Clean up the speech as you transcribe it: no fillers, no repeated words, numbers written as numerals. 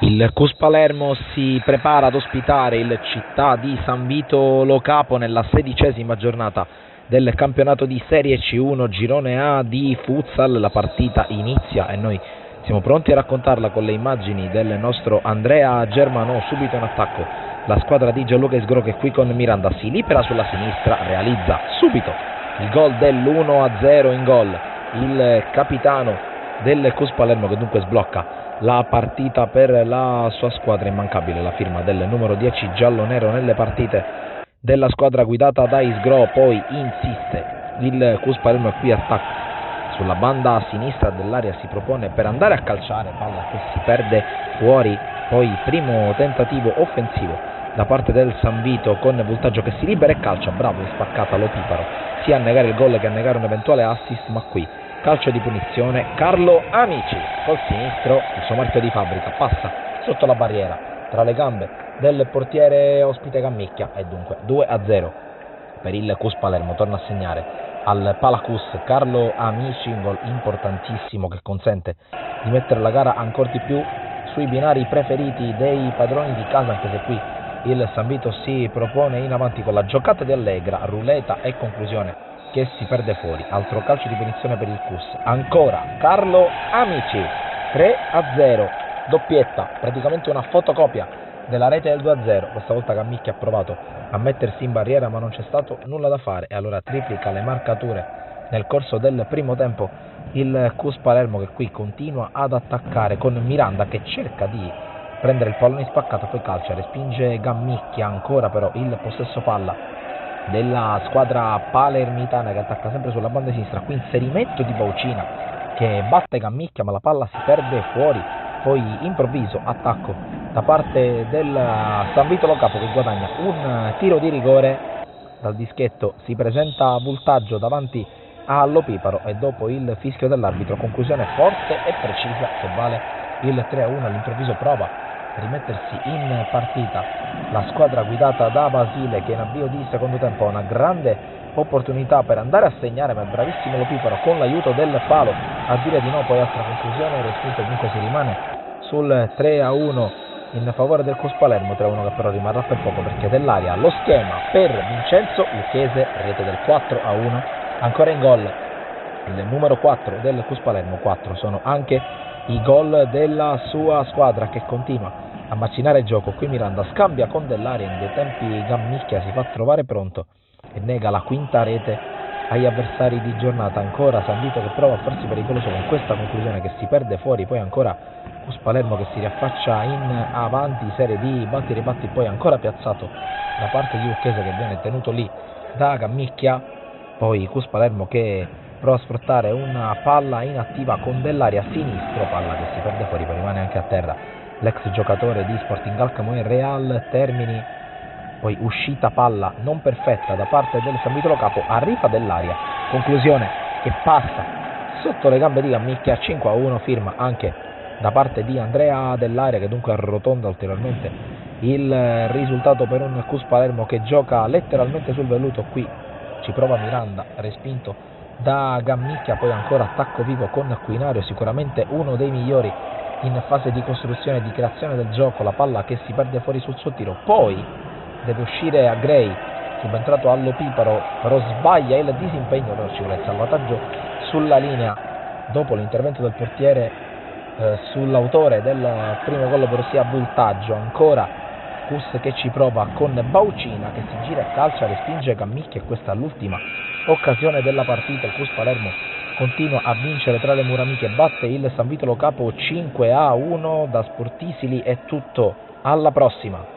Il Cus Palermo si prepara ad ospitare il Città di San Vito Lo Capo nella 16ª giornata del campionato di Serie C1 Girone A di Futsal. La partita inizia e noi siamo pronti a raccontarla con le immagini del nostro Andrea Germanò. Subito in attacco la squadra di Gianluca Isgro, che qui con Miranda si libera sulla sinistra, realizza subito il gol dell'1-0 in gol. Il capitano del Cus Palermo, che dunque sblocca la partita per la sua squadra. Immancabile la firma del numero 10 giallo-nero nelle partite della squadra guidata da Isgro. Poi insiste il Cus Palermo e qui attacca sulla banda sinistra dell'area, si propone per andare a calciare, palla che si perde fuori. Poi primo tentativo offensivo da parte del San Vito con Voltaggio che si libera e calcia, bravo in spaccata Lo Piparo sia a negare il gol che a negare un eventuale assist, ma qui calcio di punizione. Carlo Amici col sinistro, il suo marchio di fabbrica, passa sotto la barriera tra le gambe del portiere ospite Gammicchia e dunque 2-0 per il Cus Palermo. Torna a segnare al Palacus Carlo Amici, un gol importantissimo che consente di mettere la gara ancora di più sui binari preferiti dei padroni di casa, anche se qui il San Vito si propone in avanti con la giocata di Allegra, ruleta e conclusione che si perde fuori. Altro calcio di punizione per il Cus, ancora Carlo Amici, 3-0, doppietta, praticamente una fotocopia della rete del 2-0. Questa volta Gammicchia ha provato a mettersi in barriera ma non c'è stato nulla da fare e allora triplica le marcature nel corso del primo tempo il Cus Palermo, che qui continua ad attaccare con Miranda che cerca di prendere il pallone in spaccata, poi calcia, respinge Gammicchia, ancora però il possesso palla della squadra palermitana che attacca sempre sulla banda sinistra. Qui inserimento di Baucina che batte Gammicchia ma la palla si perde fuori. Poi improvviso attacco da parte del San Vito Lo Capo, che guadagna un tiro di rigore dal dischetto. Si presenta Voltaggio davanti a Lo Piparo e dopo il fischio dell'arbitro, conclusione forte e precisa che vale il 3-1. All'improvviso prova a rimettersi in partita la squadra guidata da Basile, che in avvio di secondo tempo ha una grande opportunità per andare a segnare, ma è bravissimo Lo Piparo con l'aiuto del palo a dire di no. Poi altra conclusione respinta, dunque si rimane sul 3-1 in favore del Cus Palermo, 3-1 che però rimarrà per poco perché dell'aria lo schema per Vincenzo Lucchese, rete del 4-1. Ancora in gol il numero 4 del Cus Palermo, 4 sono anche i gol della sua squadra che continua a macinare il gioco. Qui Miranda scambia con dell'aria, in dei tempi Gammicchia si fa trovare pronto e nega la quinta rete agli avversari di giornata. Ancora San Vito che prova a farsi pericoloso con questa conclusione che si perde fuori. Poi ancora Cus Palermo che si riaffaccia in avanti, serie di batti e ribatti, poi ancora piazzato da parte di Lucchese che viene tenuto lì da Gammicchia. Poi Cus Palermo che prova a sfruttare una palla inattiva con dell'aria sinistro, palla che si perde fuori, poi rimane anche a terra l'ex giocatore di Sporting Alcamo e Real Termini. Poi uscita palla non perfetta da parte del San Vito Lo Capo, arriva dell'aria, conclusione che passa sotto le gambe di Gammicchia, 5-1, firma anche da parte di Andrea Dell'Aria, che dunque arrotonda ulteriormente il risultato per un Cus Palermo che gioca letteralmente sul velluto. Qui ci prova Miranda, respinto da Gammicchia. Poi ancora attacco vivo con Quinario, sicuramente uno dei migliori in fase di costruzione e di creazione del gioco. La palla che si perde fuori sul suo tiro, poi deve uscire a Gray, subentrato allo Piparo, però sbaglia il disimpegno, però ci vuole il salvataggio sulla linea dopo l'intervento del portiere sull'autore del primo gol, ovvero sia Voltaggio. Ancora Cus che ci prova con Baucina che si gira e calcia, respinge Gammicchia e questa è l'ultima occasione della partita. Il Cus Palermo continua a vincere tra le mura amiche, batte il San Vito Lo Capo 5-1. Da Sportisili è tutto, alla prossima.